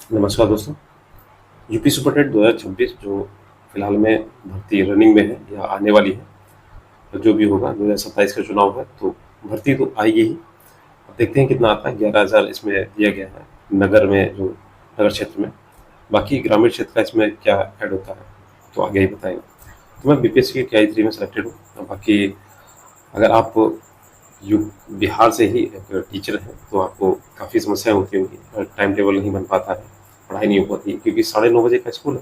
नमस्कार दोस्तों। UP super TET 2026 जो फिलहाल में भर्ती रनिंग में है या आने वाली है, तो जो भी होगा 2027 का चुनाव है, तो भर्ती तो आएगी ही। अब देखते हैं कितना आता है। 11,000 इसमें दिया गया है नगर में, जो नगर क्षेत्र में। बाकी ग्रामीण क्षेत्र का इसमें क्या ऐड होता है तो आगे ही बताएंगे। तो मैं बीपीएससी के KI 3 में सेलेक्टेड हूँ। बाकी अगर आप यू बिहार से ही एक टीचर हैं तो आपको काफ़ी समस्याएं होती होंगी। टाइम टेबल नहीं बन पाता है, पढ़ाई नहीं हो पाती, क्योंकि 9:30 बजे का स्कूल है,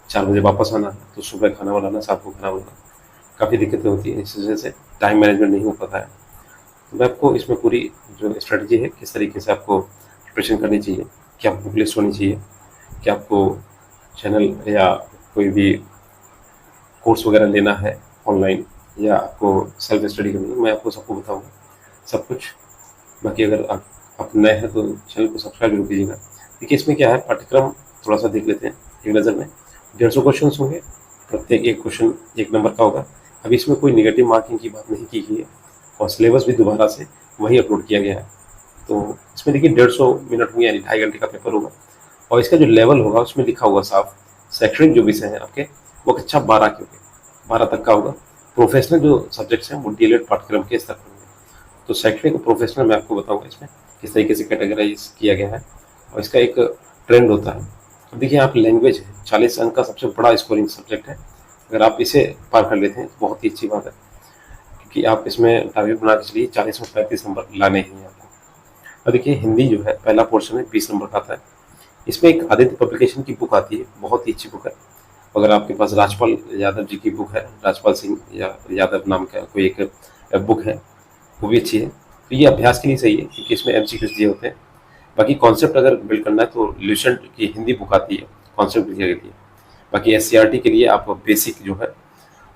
4 बजे वापस आना है, तो सुबह खाना बनाना, शाम को खाना बनाना, काफ़ी दिक्कतें होती हैं। इस वजह से टाइम मैनेजमेंट नहीं हो पाता है। तो मैं आपको इसमें पूरी जो स्ट्रेटजी है, किस तरीके से आपको प्रिपरेशन करनी चाहिए, क्या बुक लिस्ट होनी चाहिए, क्या आपको चैनल या कोई भी कोर्स वगैरह लेना है ऑनलाइन, या आपको सेल्फ स्टडी करनी है, मैं आपको सबको बताऊँगा सब कुछ। बाकी अगर आप नए हैं तो चैनल को सब्सक्राइब जरूर कीजिएगा। देखिए इसमें क्या है, पाठ्यक्रम थोड़ा सा देख लेते हैं एक नज़र में। 150 क्वेश्चन होंगे, प्रत्येक एक क्वेश्चन 1 नंबर का होगा। अभी इसमें कोई निगेटिव मार्किंग की बात नहीं की गई है, और सिलेबस भी दोबारा से वही अपलोड किया गया है। तो इसमें देखिए 150 मिनट होंगे, यानी 2.5 घंटे का पेपर होगा। और इसका जो लेवल होगा उसमें लिखा होगा साफ, शैक्षणिक जो विषय हैं आपके वो कक्षा 12 के होंगे, 12 तक का होगा। प्रोफेशनल जो सब्जेक्ट्स हैं वो DLED पाठ्यक्रम के स्तर पर होंगे। तो शैक्षणिक और प्रोफेशनल मैं आपको बताऊंगा इसमें किस तरीके से कैटेगराइज किया गया है, और इसका एक ट्रेंड होता है। अब देखिए आप लैंग्वेज है, 40 अंक का सबसे बड़ा स्कोरिंग सब्जेक्ट है। अगर आप इसे पार कर लेते हैं तो बहुत ही अच्छी बात है, क्योंकि आप इसमें टारगेट बना के चलिए 40 में 35 नंबर लाने ही हैं आपको। और देखिए हिंदी जो है पहला पोर्शन है, 20 नंबर का आता है। इसमें एक आदित्य पब्लिकेशन की बुक आती है, बहुत ही अच्छी बुक है। अगर आपके पास राजपाल यादव जी की बुक है, राजपाल सिंह या यादव नाम का कोई एक बुक है, वो भी अच्छी है। तो ये अभ्यास के लिए सही है, क्योंकि इसमें MCQs दिए होते हैं। बाकी कॉन्सेप्ट अगर बिल्ड करना है तो ल्यूसेंट की हिंदी बुक आती है कॉन्सेप्ट के लिए। बाकी SCRT के लिए आप बेसिक जो है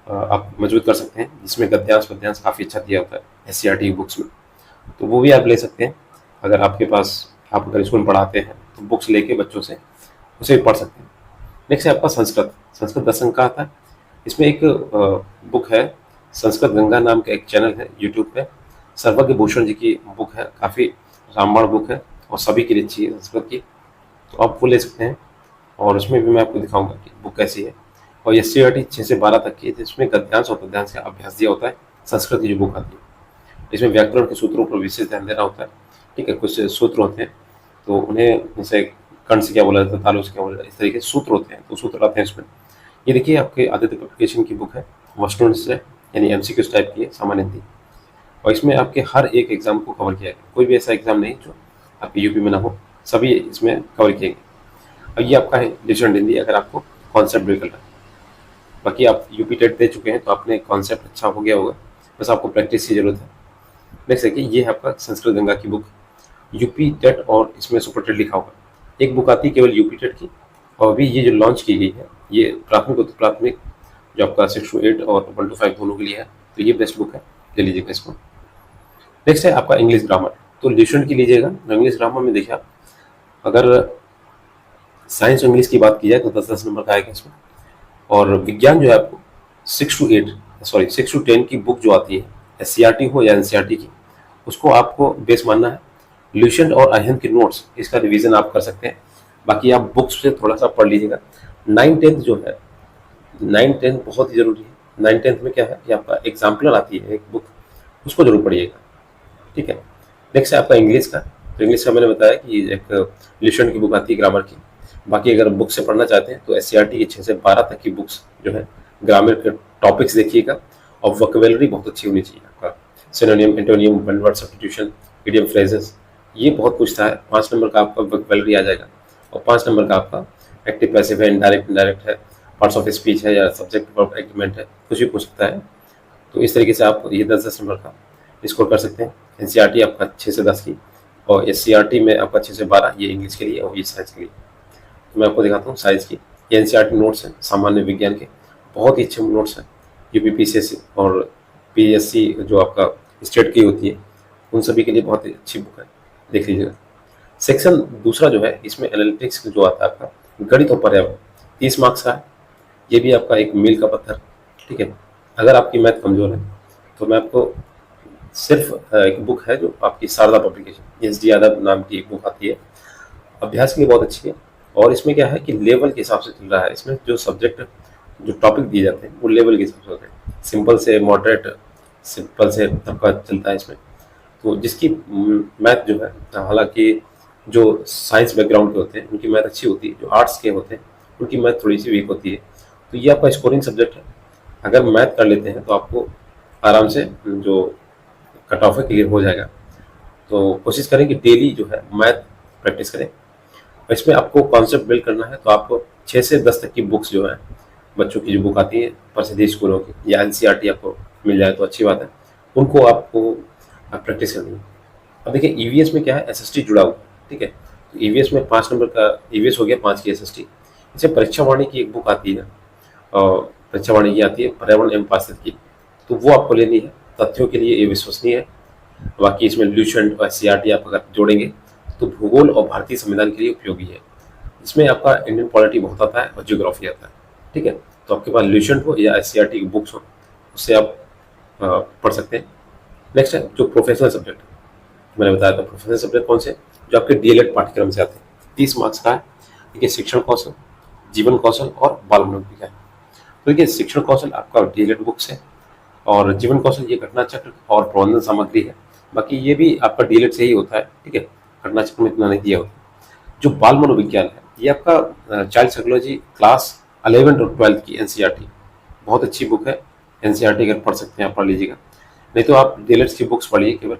आप मजबूत कर सकते हैं, जिसमें गद्यांश पद्यांश काफ़ी अच्छा दिया होता है SCRT की बुक्स में। तो वो भी आप ले सकते हैं। अगर आपके पास, आप अगर स्कूल में पढ़ाते हैं तो बुक्स लेके बच्चों से उसे भी पढ़ सकते हैं। नेक्स्ट है आपका संस्कृत। संस्कृत 10 अंक का आता है। इसमें एक बुक है, संस्कृत गंगा नाम का एक चैनल है यूट्यूब पे, सर्वज्ञ भूषण जी की बुक है, काफ़ी रामबाण बुक है और सभी के लिए अच्छी है संस्कृत की। तो आप वो ले सकते हैं, और उसमें भी मैं आपको दिखाऊंगा कि बुक कैसी है। और SCRT 6 से 12 तक की है, जिसमें गद्यांश और पद्यांश का अभ्यास दिया होता है। संस्कृत की जो बुक आती है इसमें व्याकरण के सूत्रों पर विशेष ध्यान देना होता है। ठीक है, कुछ सूत्र होते हैं तो उन्हें, जैसे कर्ण से क्या बोला जाता है, तालु से क्या बोला जाता है, इस तरीके से सूत्र होते हैं, तो सूत्र आते हैं इसमें। ये देखिए आपके आदित्य पब्लिकेशन की बुक है, वस्टर्न से, यानी MCQs टाइप की है, सामान्य हिंदी। और इसमें आपके हर एक एग्जाम को कवर किया गया, कोई भी ऐसा एग्जाम नहीं जो आपके यूपी में ना हो, सभी इसमें कवर किए गए। और ये आपका है डिविजन हिंदी, अगर आपको कॉन्सेप्ट भी करना है। बाकी आप यूपी टेट दे चुके हैं तो आपने कॉन्सेप्ट अच्छा हो गया होगा, बस आपको प्रैक्टिस की जरूरत है। नेक्स्ट देखिए, ये है आपका संस्कृत गंगा की बुक, यूपी टेट, और इसमें सुपर टेट लिखा होगा। एक बुक आती है केवल यूपी टेट की, और अभी ये जो लॉन्च की गई है, ये प्राथमिक उत्तर प्राथमिक जो आपका 6 to 8 और 1 to 5 दोनों के लिए है। तो ये बेस्ट बुक है, ले लीजिएगा इसको। नेक्स्ट है आपका इंग्लिश ग्रामर। तो ल्यूसेंट की लीजिएगा। इंग्लिश ग्रामर में देखिए आप, अगर साइंस और इंग्लिश की बात की जाए तो 10-10 नंबर का आएगा इसमें। और विज्ञान जो है आपको 6 to 10 की बुक जो आती है, SCRT हो या NCRT की, उसको आपको बेस मानना है। ल्यूसेंट और अहिंद के नोट्स, इसका रिवीजन आप कर सकते हैं। बाकी आप बुक्स से थोड़ा सा पढ़ लीजिएगा। 9-10 जो है, 9-10 बहुत ही जरूरी है। 9-10 में क्या है कि आपका एग्जाम्पलर आती है एक बुक, उसको जरूर पढ़िएगा। ठीक है। नेक्स्ट है आपका इंग्लिश का। तो इंग्लिश का मैंने बताया कि एक ल्यूसेंट की बुक आती है ग्रामर की। बाकी अगर बुक से पढ़ना चाहते हैं तो SCRT की 6 से 12 तक की बुक्स जो है, ग्रामर के टॉपिक्स देखिएगा। और वोकेबलरी बहुत अच्छी होनी चाहिए आपका, synonym, antonym, one word substitution, idiom phrases, ये बहुत पूछता है। 5 नंबर का आपका वोकेबलरी आ जाएगा। और 5 नंबर का आपका एक्टिव पैसिव है, इनडायरेक्ट इनडायरेक्ट है, पार्ट्स ऑफ स्पीच है, या सब्जेक्ट वर्ब एग्रीमेंट है, कुछ भी पूछ सकता है। तो इस तरीके से आप ये 10-10 नंबर का स्कोर कर सकते हैं। NCRT आपका 6 से 10 की, और SCRT में आपका 6 से 12, ये इंग्लिश के लिए और ये साइंस के लिए। तो मैं आपको दिखाता हूँ साइंस की। ये NCRT नोट्स हैं सामान्य विज्ञान के, बहुत ही अच्छे नोट्स हैं। UPPCSC और PSC जो आपका स्टेट की होती है, उन सभी के लिए बहुत ही अच्छी बुक है, देख लीजिएगा। सेक्शन दूसरा जो है, इसमें एनालिटिक्स जो आता है आपका, गणित और पर्यावरण, 30 मार्क्स का है। ये भी आपका एक मील का पत्थर। ठीक है। अगर आपकी मैथ कमजोर है तो मैं आपको सिर्फ एक बुक है जो आपकी शारदा पब्लिकेशन, SD यादव नाम की एक बुक आती है, अभ्यास के लिए बहुत अच्छी है। और इसमें क्या है कि लेवल के हिसाब से चल रहा है, इसमें जो सब्जेक्ट जो टॉपिक दिए जाते हैं वो लेवल के हिसाब से होते हैं, सिंपल से मॉडरेट, सिंपल से सबका चलता है इसमें। तो जिसकी मैथ जो है, हालांकि जो साइंस बैकग्राउंड के होते हैं उनकी मैथ अच्छी होती है, जो आर्ट्स के होते हैं उनकी मैथ थोड़ी सी वीक होती है। तो ये आपका स्कोरिंग सब्जेक्ट है, अगर मैथ कर लेते हैं तो आपको आराम से जो कट ऑफ है क्लियर हो जाएगा। तो कोशिश करें कि डेली जो है मैथ प्रैक्टिस करें। इसमें आपको कॉन्सेप्ट बिल्ड करना है, तो आपको 6 से 10 तक की बुक्स जो है, बच्चों की जो बुक आती है प्रसिद्ध स्कूलों की या एनसीईआरटी आपको मिल जाए तो अच्छी बात है, उनको आपको प्रैक्टिस करनी है। अब देखिए ईवीएस में क्या है, एसएसटी जुड़ा हुआ है, ठीक है। तो ईवीएस में 5 नंबर का ईवीएस हो गया, 5 की एसएसटी। इसे परीक्षा वाणी की एक बुक आती है, और परीक्षा वाणी की आती है पर्यावरण एवं पारिस्थितिकी की, तो वो आपको लेनी है। तथ्यों के लिए ये विश्वसनीय है। बाकी इसमें ल्यूसेंट और सीआरटी आप अगर जोड़ेंगे तो भूगोल और भारतीय संविधान के लिए उपयोगी है। इसमें आपका इंडियन पॉलिटी बहुत आता है और ज्योग्राफी आता है, ठीक है। तो आपके पास ल्यूसेंट हो या सीआरटी की बुक्स हो, उससे आप पढ़ सकते हैं। नेक्स्ट है जो प्रोफेशनल सब्जेक्ट, मैंने बताया था प्रोफेशनल सब्जेक्ट कौन से, जो आपके डीएलएड पाठ्यक्रम से आते हैं। 30 मार्क्स का है। देखिए शिक्षण कौशल, जीवन कौशल और बाल मनोविज्ञान का है। तो देखिए शिक्षण कौशल आपका डीएलएड बुक्स है, और जीवन कौशल ये घटना चक्र और प्रबंधन सामग्री है। बाकी ये भी आपका डीएलएड से ही होता है, ठीक है, घटना चक्र में इतना नहीं दिया होता। जो बाल मनोविज्ञान है ये आपका चाइल्ड साइकोलॉजी क्लास 11 और 12 की एनसीईआरटी, बहुत अच्छी बुक है। एनसीईआरटी अगर पढ़ सकते हैं आप पढ़ लीजिएगा, नहीं तो आप डीएलएड की बुक्स पढ़िए केवल,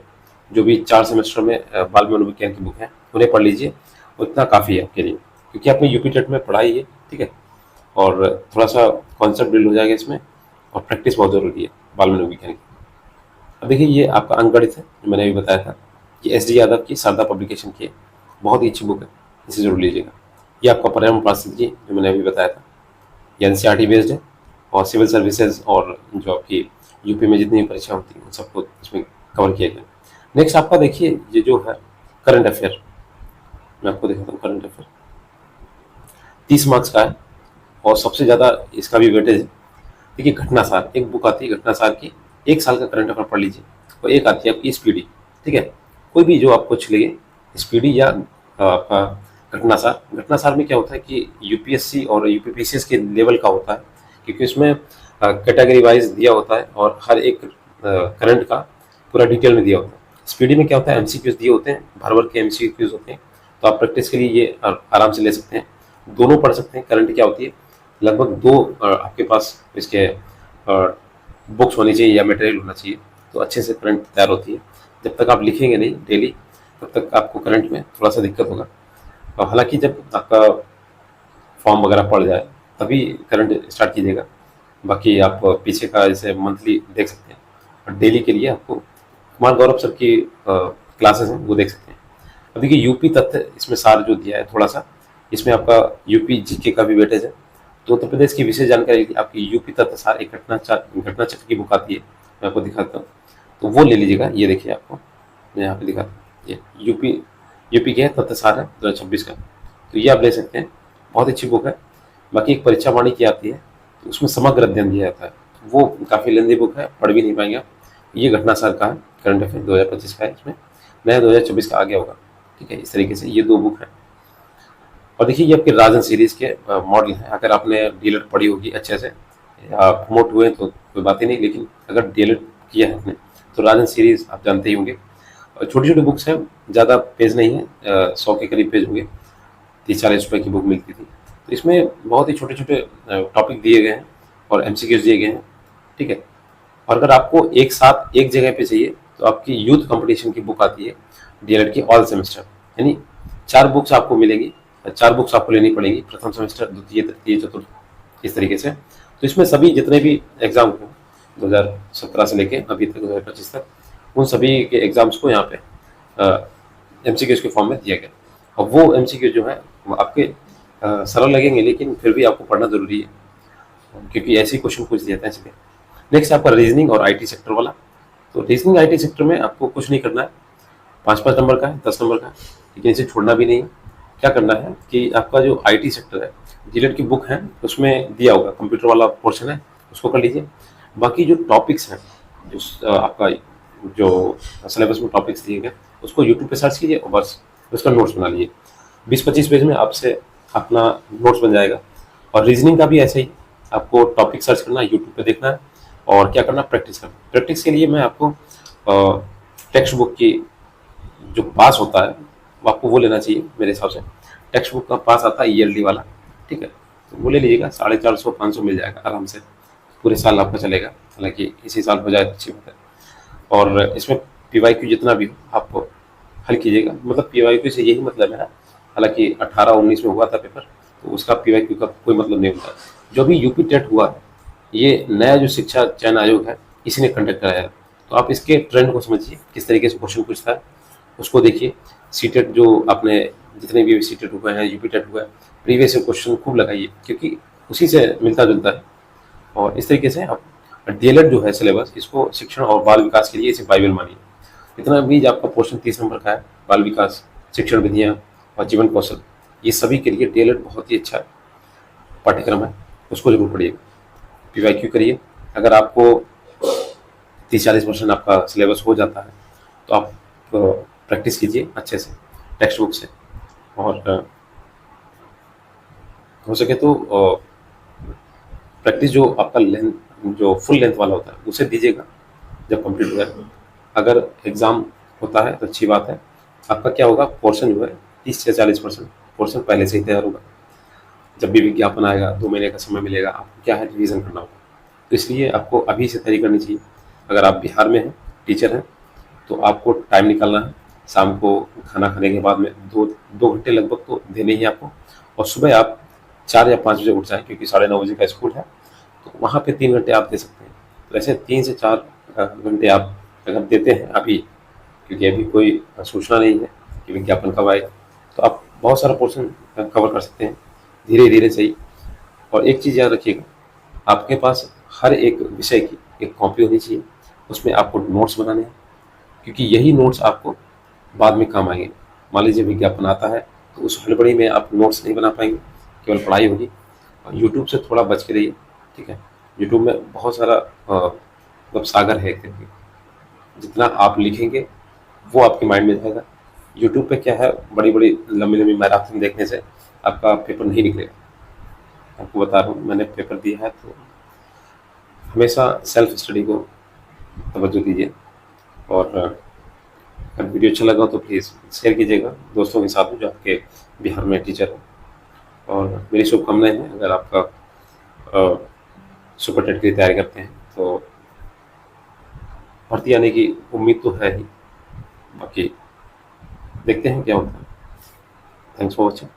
जो भी 4 सेमेस्टर में बाल मनोविज्ञान की बुक है उन्हें पढ़ लीजिए, उतना काफ़ी है आपके लिए, क्योंकि आपने यूपी टेट में पढ़ाई है, ठीक है। और थोड़ा सा कॉन्सेप्ट बिल्ड हो जाएगा इसमें, और प्रैक्टिस बहुत ज़रूरी है बाल मनोविज्ञान की। अब देखिए ये आपका अंकगणित है, जो मैंने अभी बताया था, ये एस डी यादव की शारदा पब्लिकेशन की है, बहुत ही अच्छी बुक है, इसे जरूर लीजिएगा। ये आपका पर्यावरण पारिस्थितिकी जो मैंने अभी बताया था, ये एनसीईआरटी बेस्ड है, और सिविल सर्विसेज और जो आपकी यूपी में जितनी परीक्षा होती है सबको इसमें कवर किया गया। नेक्स्ट आपका देखिए ये जो है करंट अफेयर, मैं आपको दिखाता हूँ। करंट अफेयर 30 मार्क्स का है, और सबसे ज़्यादा इसका भी वेटेज है। देखिए घटनासार एक बुक आती है, घटनासार की 1 साल का करंट अफेयर पढ़ लीजिए। और एक आती है आपकी स्पीडी, ठीक है, कोई भी जो आपको अच्छी लगे, स्पीडी या आपका घटनासार। घटनासार में क्या होता है कि यूपीएससी और यूपीपीसीएस के लेवल का होता है, क्योंकि इसमें कैटेगरी वाइज दिया होता है और हर एक करंट का पूरा डिटेल में दिया होता है। स्पीडी में क्या होता है, एमसीक्यूज दिए होते हैं, भर भर के एमसीक्यूज होते हैं, तो आप प्रैक्टिस के लिए ये आराम से ले सकते हैं, दोनों पढ़ सकते हैं। करंट क्या होती है, लगभग 2 आपके पास इसके बुक्स होनी चाहिए या मटेरियल होना चाहिए, तो अच्छे से करंट तैयार होती है। जब तक आप लिखेंगे नहीं डेली, तब तक आपको करंट में थोड़ा सा दिक्कत होगा। और हालांकि जब आपका फॉर्म वगैरह पड़ जाए तभी करंट स्टार्ट कीजिएगा। बाकी आप पीछे का जैसे मंथली देख सकते हैं, और डेली के लिए आपको कुमार गौरव सर की क्लासेस हैं वो देख सकते हैं। अब देखिए यूपी तथ्य इसमें सार जो दिया है थोड़ा सा, इसमें आपका यूपी जीके का भी वेटेज है। तो उत्तर प्रदेश की विशेष जानकारी आपकी यूपी तथ्य सार, एक घटना चक्र की बुक आती है, मैं आपको दिखाता हूँ, तो वो ले लीजिएगा। ये देखिए आपको मैं यहाँ पे दिखाता हूँ, ये यूपी के तथ्य सार है 2026 का, तो ये आप ले सकते हैं, बहुत अच्छी बुक है। बाकी एक परीक्षा वाणी की आती है, तो उसमें समग्र अध्ययन दिया जाता है, वो काफ़ी लेंदी बुक है, पढ़ भी नहीं पाएंगे आप। ये घटना सार का है, करंट अफेयर 2025 का है, इसमें नया 2024 का आ गया होगा, ठीक है। इस तरीके से ये 2 बुक है। और देखिए ये आपके राजन सीरीज के मॉडल हैं। अगर आपने डीएलएड पढ़ी होगी अच्छे से या प्रमोट हुए तो कोई बात ही नहीं, लेकिन अगर डीएलएड किया है आपने तो राजन सीरीज आप जानते ही होंगे। छोटी छोटी बुक्स हैं, ज़्यादा पेज नहीं है, 100 के करीब पेज होंगे, 30-40 रुपये की बुक मिलती थी। तो इसमें बहुत ही छोटे छोटे टॉपिक दिए गए हैं और एमसीक्यूज दिए गए हैं, ठीक है। और अगर आपको एक साथ एक जगह पे चाहिए तो आपकी यूथ कंपटीशन की बुक आती है डीएलएड की ऑल सेमेस्टर, यानी 4 बुक्स आपको मिलेंगी, 4 बुक्स आपको लेनी पड़ेंगी, प्रथम सेमेस्टर, द्वितीय, तृतीय, चतुर्थ, इस तरीके से। तो इसमें सभी जितने भी एग्जाम हो 2017 से लेके अभी तक 2025 तक, उन सभी के एग्जाम्स को यहाँ पे एमसीक्यूज के फॉर्म में दिया गया। और वो एमसीक्यू जो है आपके सरल लगेंगे, लेकिन फिर भी आपको पढ़ना जरूरी है, क्योंकि ऐसे क्वेश्चन पूछ दिए जाते हैं इसलिए। नेक्स्ट आपका रीजनिंग और आईटी सेक्टर वाला। तो रीजनिंग आईटी सेक्टर में आपको कुछ नहीं करना है, 5-5 नंबर का है, 10 नंबर का है, लेकिन इसे छोड़ना भी नहीं है। क्या करना है कि आपका जो आईटी सेक्टर है, डीएलएड की बुक है उसमें दिया होगा, कंप्यूटर वाला पोर्शन है, उसको कर लीजिए। बाकी जो टॉपिक्स हैं, जो आपका जो सिलेबस में टॉपिक्स दिए गए, उसको यूट्यूब पे सर्च कीजिए और बस उसका नोट्स बना लीजिए। 20-25 पेज में आपसे अपना नोट्स बन जाएगा। और रीजनिंग का भी ऐसे ही, आपको टॉपिक सर्च करना है, यूट्यूब पे देखना है और क्या करना, प्रैक्टिस करना। प्रैक्टिस के लिए मैं आपको टेक्स्ट बुक की जो पास होता है वो आपको वो लेना चाहिए मेरे हिसाब से। टेक्स्ट बुक का पास आता है ईयरली वाला, ठीक है, तो वो ले लीजिएगा। 450-500 मिल जाएगा आराम से, पूरे साल आपका चलेगा। हालांकि इसी साल हो जाए तो अच्छी बात है। और इसमें पीवाईक्यू जितना भी हो आप हल कीजिएगा, मतलब पीवाईक्यू से यही मतलब है। हालांकि 18-19 में हुआ था पेपर, तो उसका पीवाईक्यू का कोई मतलब नहीं होता। जो भी यूपी टेट हुआ है, ये नया जो शिक्षा चयन आयोग है, इसी ने कंडक्ट कराया है। तो आप इसके ट्रेंड को समझिए, किस तरीके से क्वेश्चन पूछता है उसको देखिए। सीटेट जो आपने जितने भी सीटेट हुए हैं, यूपी टेट हुआ है, प्रीवियस क्वेश्चन खूब लगाइए, क्योंकि उसी से मिलता जुलता है। और इस तरीके से आप डीएलएड जो है सिलेबस, इसको शिक्षण और बाल विकास के लिए इसे बाइबल मानिए। इतना भी आपका पोर्शन 30 नंबर का है, बाल विकास, शिक्षण विधियाँ और जीवन कौशल, ये सभी के लिए डीएलएड बहुत ही अच्छा पाठ्यक्रम है, उसको जरूर पढ़िएगा। पीवाईक्यू करिए। अगर आपको 30-40% आपका सिलेबस हो जाता है तो आप प्रैक्टिस कीजिए अच्छे से टेक्स्ट बुक से। और हो सके तो प्रैक्टिस जो आपका लेंथ, जो फुल लेंथ वाला होता है, उसे दीजिएगा जब कंप्लीट हो जाए। अगर एग्ज़ाम होता है तो अच्छी बात है। आपका क्या होगा, पोर्शन जो है 30 से 40% पोर्शन पहले से ही तैयार होगा। जब भी विज्ञापन आएगा 2 महीने का समय मिलेगा, आपको क्या है, रिवीजन करना होगा। तो इसलिए आपको अभी से तैयारी करनी चाहिए। अगर आप बिहार में हैं, टीचर हैं, तो आपको टाइम निकालना है। शाम को खाना खाने के बाद में 2 घंटे लगभग तो देने ही आपको। और सुबह आप 4 या 5 बजे उठ जाएँ, क्योंकि 9:30 बजे का स्कूल है, तो वहाँ पे 3 घंटे आप दे सकते हैं। तो ऐसे 3 से 4 घंटे आप अगर देते हैं अभी, क्योंकि अभी कोई सूचना नहीं है कि विज्ञापन कब आएगा, तो आप बहुत सारा पोर्शन कवर कर सकते हैं, धीरे धीरे सही। और एक चीज़ याद रखिएगा, आपके पास हर एक विषय की एक कॉपी होनी चाहिए, उसमें आपको नोट्स बनाने हैं, क्योंकि यही नोट्स आपको बाद में काम आएंगे। मान लीजिए विज्ञापन आता है, तो उस हड़बड़ी में आप नोट्स नहीं बना पाएंगे, केवल पढ़ाई होगी। और यूट्यूब से थोड़ा बच के रहिए, ठीक है। यूट्यूब में बहुत सारा मतलब सागर है एक तरीके का। जितना आप लिखेंगे वो आपके माइंड में जाएगा। यूट्यूब पे क्या है, बड़ी बड़ी लंबी लंबी मैराथन देखने से आपका पेपर नहीं निकलेगा। आपको बता रहा हूँ, मैंने पेपर दिया है, तो हमेशा सेल्फ स्टडी को तवज्जो दीजिए। और अगर वीडियो अच्छा लगा तो प्लीज़ शेयर कीजिएगा दोस्तों के साथ में जो आपके बिहार में टीचर हैं। और मेरी शुभकामनाएं हैं, अगर आपका सुपर टेट की तैयारी करते हैं तो भर्ती आने की उम्मीद तो है ही। बाकी देखते हैं क्या होता है। Thanks for watching.